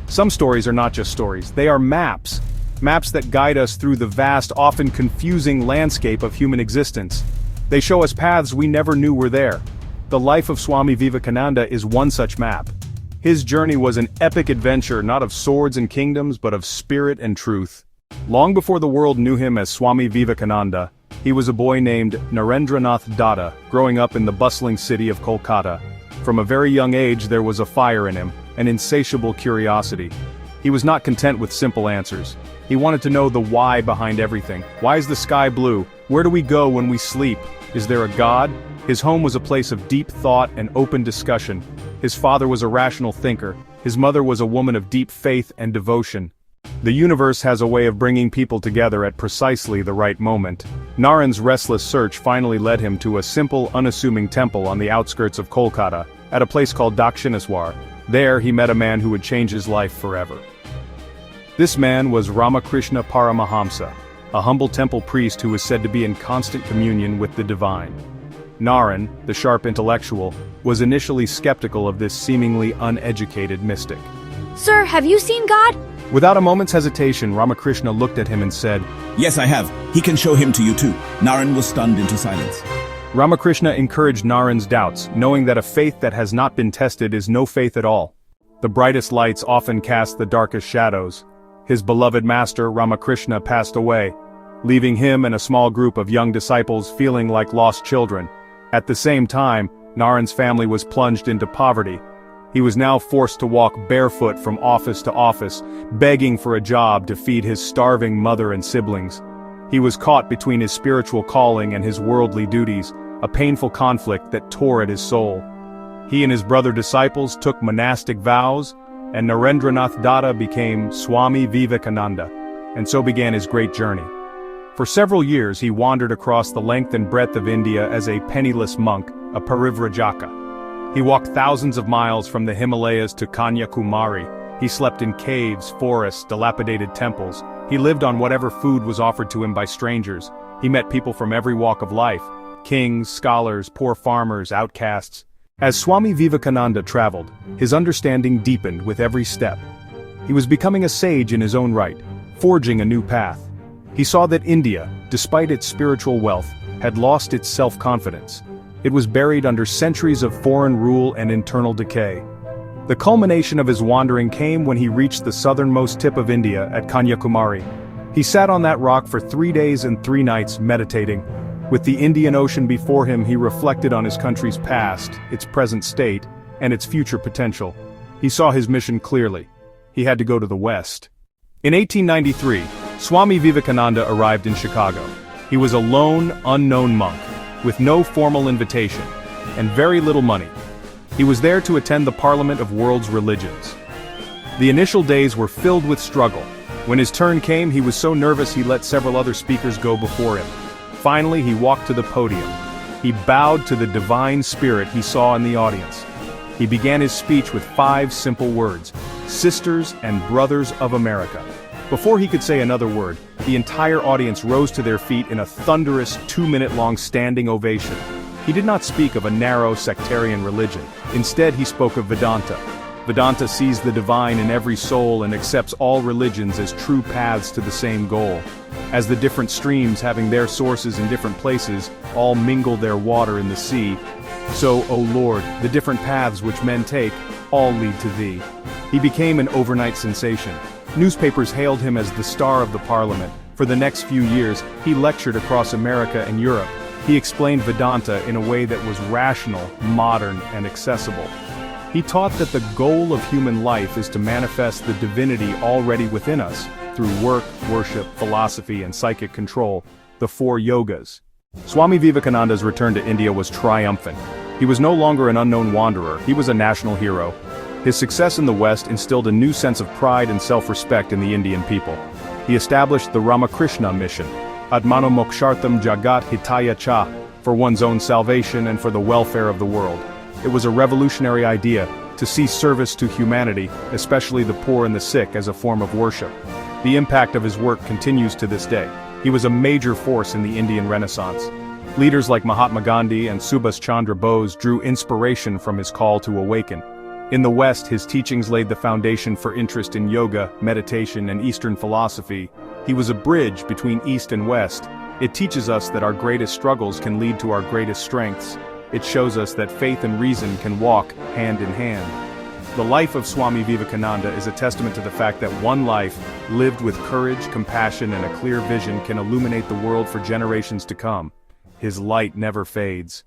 Some stories are not just stories, they are maps. Maps that guide us through the vast, often confusing landscape of human existence. They show us paths we never knew were there. The life of Swami Vivekananda is one such map. His journey was an epic adventure not of swords and kingdoms but of spirit and truth. Long before the world knew him as Swami Vivekananda, he was a boy named Narendranath Datta, growing up in the bustling city of Kolkata. From a very young age there was a fire in him, an insatiable curiosity. He was not content with simple answers. He wanted to know the why behind everything. Why is the sky blue? Where do we go when we sleep? Is there a God? His home was a place of deep thought and open discussion. His father was a rational thinker. His mother was a woman of deep faith and devotion. The universe has a way of bringing people together at precisely the right moment. Naren's restless search finally led him to a simple, unassuming temple on the outskirts of Kolkata, at a place called Dakshineswar. There he met a man who would change his life forever. This man was Ramakrishna Paramahamsa, a humble temple priest who was said to be in constant communion with the divine. Naren, the sharp intellectual, was initially skeptical of this seemingly uneducated mystic. Sir, have you seen God? Without a moment's hesitation, Ramakrishna looked at him and said, Yes, I have. He can show him to you too. Naren was stunned into silence. Ramakrishna encouraged Naren's doubts, knowing that a faith that has not been tested is no faith at all. The brightest lights often cast the darkest shadows. His beloved master, Ramakrishna, passed away, leaving him and a small group of young disciples feeling like lost children. At the same time, Naren's family was plunged into poverty. He was now forced to walk barefoot from office to office, begging for a job to feed his starving mother and siblings. He was caught between his spiritual calling and his worldly duties, a painful conflict that tore at his soul. He and his brother disciples took monastic vows, and Narendranath Datta became Swami Vivekananda, and so began his great journey. For several years he wandered across the length and breadth of India as a penniless monk, a parivrajaka. He walked thousands of miles from the Himalayas to Kanyakumari. He slept in caves, forests, dilapidated temples. He lived on whatever food was offered to him by strangers. He met people from every walk of life: kings, scholars, poor farmers, outcasts. As Swami Vivekananda traveled, his understanding deepened with every step. He was becoming a sage in his own right, forging a new path. He saw that India, despite its spiritual wealth, had lost its self-confidence. It was buried under centuries of foreign rule and internal decay. The culmination of his wandering came when he reached the southernmost tip of India at Kanyakumari. He sat on that rock for 3 days and 3 nights meditating. With the Indian Ocean before him, he reflected on his country's past, its present state, and its future potential. He saw his mission clearly. He had to go to the West. In 1893, Swami Vivekananda arrived in Chicago. He was a lone, unknown monk, with no formal invitation, and very little money. He was there to attend the Parliament of World's Religions. The initial days were filled with struggle. When his turn came, he was so nervous he let several other speakers go before him. Finally, he walked to the podium. He bowed to the divine spirit he saw in the audience. He began his speech with 5 simple words: Sisters and Brothers of America. Before he could say another word, the entire audience rose to their feet in a thunderous 2-minute-long standing ovation. He did not speak of a narrow sectarian religion. Instead, he spoke of Vedanta. Vedanta sees the divine in every soul and accepts all religions as true paths to the same goal. As the different streams having their sources in different places all mingle their water in the sea, so, O Lord, the different paths which men take all lead to Thee. He became an overnight sensation. Newspapers hailed him as the star of the Parliament. For the next few years, he lectured across America and Europe. He explained Vedanta in a way that was rational, modern, and accessible. He taught that the goal of human life is to manifest the divinity already within us, through work, worship, philosophy, and psychic control, the 4 yogas. Swami Vivekananda's return to India was triumphant. He was no longer an unknown wanderer, he was a national hero. His success in the West instilled a new sense of pride and self-respect in the Indian people. He established the Ramakrishna mission, Atmano Mokshartham Jagat Hitaya Cha, for one's own salvation and for the welfare of the world. It was a revolutionary idea, to see service to humanity, especially the poor and the sick, as a form of worship. The impact of his work continues to this day. He was a major force in the Indian Renaissance. Leaders like Mahatma Gandhi and Subhas Chandra Bose drew inspiration from his call to awaken. In the West, his teachings laid the foundation for interest in yoga, meditation, and Eastern philosophy. He was a bridge between East and West. It teaches us that our greatest struggles can lead to our greatest strengths. It shows us that faith and reason can walk hand in hand. The life of Swami Vivekananda is a testament to the fact that one life, lived with courage, compassion, and a clear vision, can illuminate the world for generations to come. His light never fades.